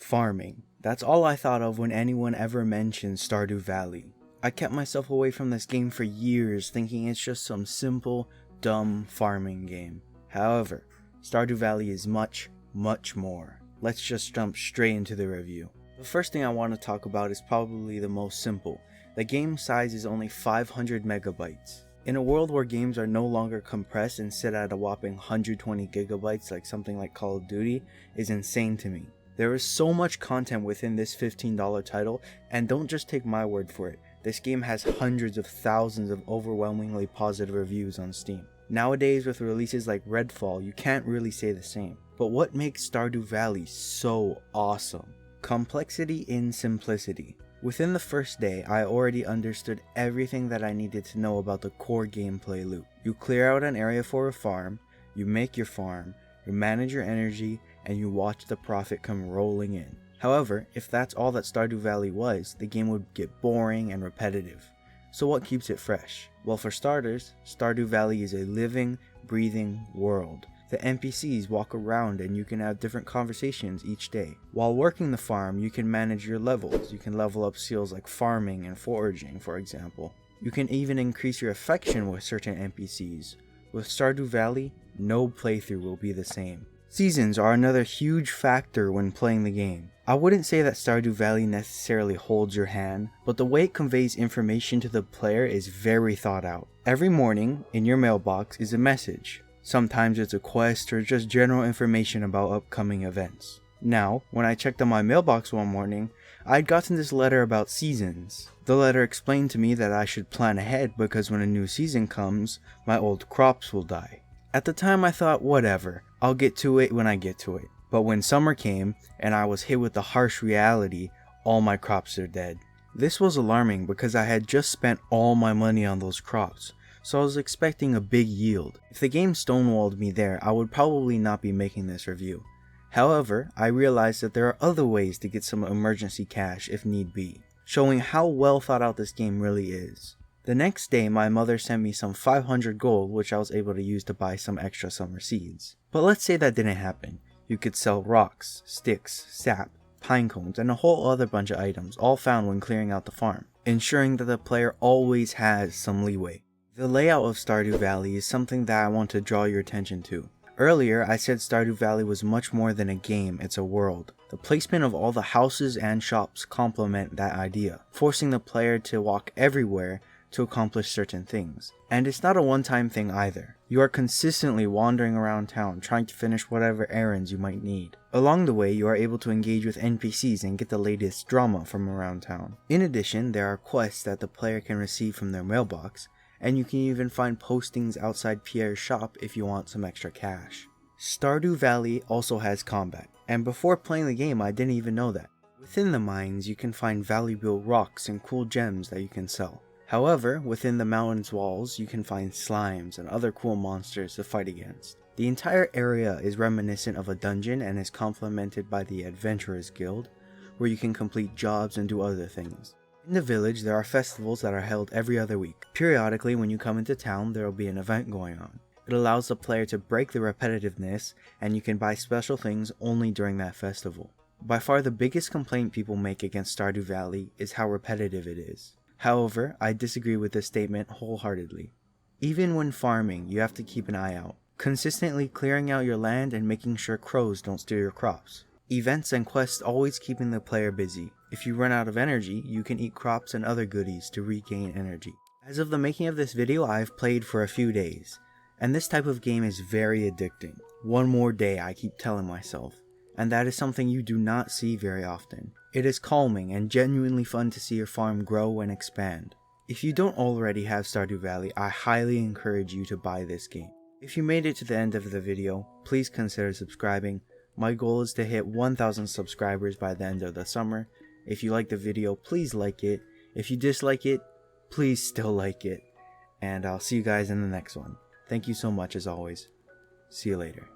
farming. That's all I thought of when anyone ever mentioned Stardew Valley. I kept myself away from this game for years thinking it's just some simple, dumb farming game. However, Stardew Valley is much, much more. Let's just jump straight into the review. The first thing I want to talk about is probably the most simple. The game size is only 500 megabytes. In a world where games are no longer compressed and sit at a whopping 120 gigabytes like something like Call of Duty is insane to me. There is so much content within this $15 title, and don't just take my word for it. This game has hundreds of thousands of overwhelmingly positive reviews on Steam. Nowadays with releases like Redfall, you can't really say the same. But what makes Stardew Valley so awesome? Complexity in simplicity. Within the first day, I already understood everything that I needed to know about the core gameplay loop. You clear out an area for a farm, you make your farm, you manage your energy, and you watch the profit come rolling in. However, if that's all that Stardew Valley was, the game would get boring and repetitive. So what keeps it fresh? Well, for starters, Stardew Valley is a living, breathing world. The NPCs walk around and you can have different conversations each day. While working the farm, you can manage your levels. You can level up skills like farming and foraging, for example. You can even increase your affection with certain NPCs. With Stardew Valley, no playthrough will be the same. Seasons are another huge factor when playing the game. I wouldn't say that Stardew Valley necessarily holds your hand, but the way it conveys information to the player is very thought out. Every morning, in your mailbox is a message. Sometimes it's a quest or just general information about upcoming events. Now, when I checked on my mailbox one morning, I'd gotten this letter about seasons. The letter explained to me that I should plan ahead because when a new season comes, my old crops will die. At the time I thought, whatever, I'll get to it when I get to it. But when summer came and I was hit with the harsh reality, all my crops are dead. This was alarming because I had just spent all my money on those crops. So I was expecting a big yield. If the game stonewalled me there, I would probably not be making this review. However, I realized that there are other ways to get some emergency cash if need be, showing how well thought out this game really is. The next day, my mother sent me some 500 gold, which I was able to use to buy some extra summer seeds. But let's say that didn't happen. You could sell rocks, sticks, sap, pine cones, and a whole other bunch of items, all found when clearing out the farm, ensuring that the player always has some leeway. The layout of Stardew Valley is something that I want to draw your attention to. Earlier, I said Stardew Valley was much more than a game, it's a world. The placement of all the houses and shops complement that idea, forcing the player to walk everywhere to accomplish certain things. And it's not a one-time thing either. You are consistently wandering around town trying to finish whatever errands you might need. Along the way, you are able to engage with NPCs and get the latest drama from around town. In addition, there are quests that the player can receive from their mailbox, and you can even find postings outside Pierre's shop if you want some extra cash. Stardew Valley also has combat, and before playing the game I didn't even know that. Within the mines you can find valuable rocks and cool gems that you can sell. However, within the mountain's walls you can find slimes and other cool monsters to fight against. The entire area is reminiscent of a dungeon and is complemented by the Adventurers Guild, where you can complete jobs and do other things. In the village, there are festivals that are held every other week. Periodically, when you come into town, there will be an event going on. It allows the player to break the repetitiveness, and you can buy special things only during that festival. By far the biggest complaint people make against Stardew Valley is how repetitive it is. However, I disagree with this statement wholeheartedly. Even when farming, you have to keep an eye out, consistently clearing out your land and making sure crows don't steal your crops. Events and quests always keeping the player busy. If you run out of energy, you can eat crops and other goodies to regain energy. As of the making of this video, I've played for a few days, and this type of game is very addicting. One more day, I keep telling myself, and that is something you do not see very often. It is calming and genuinely fun to see your farm grow and expand. If you don't already have Stardew Valley, I highly encourage you to buy this game. If you made it to the end of the video, please consider subscribing. My goal is to hit 1,000 subscribers by the end of the summer. If you like the video, please like it. If you dislike it, please still like it. And I'll see you guys in the next one. Thank you so much as always. See you later.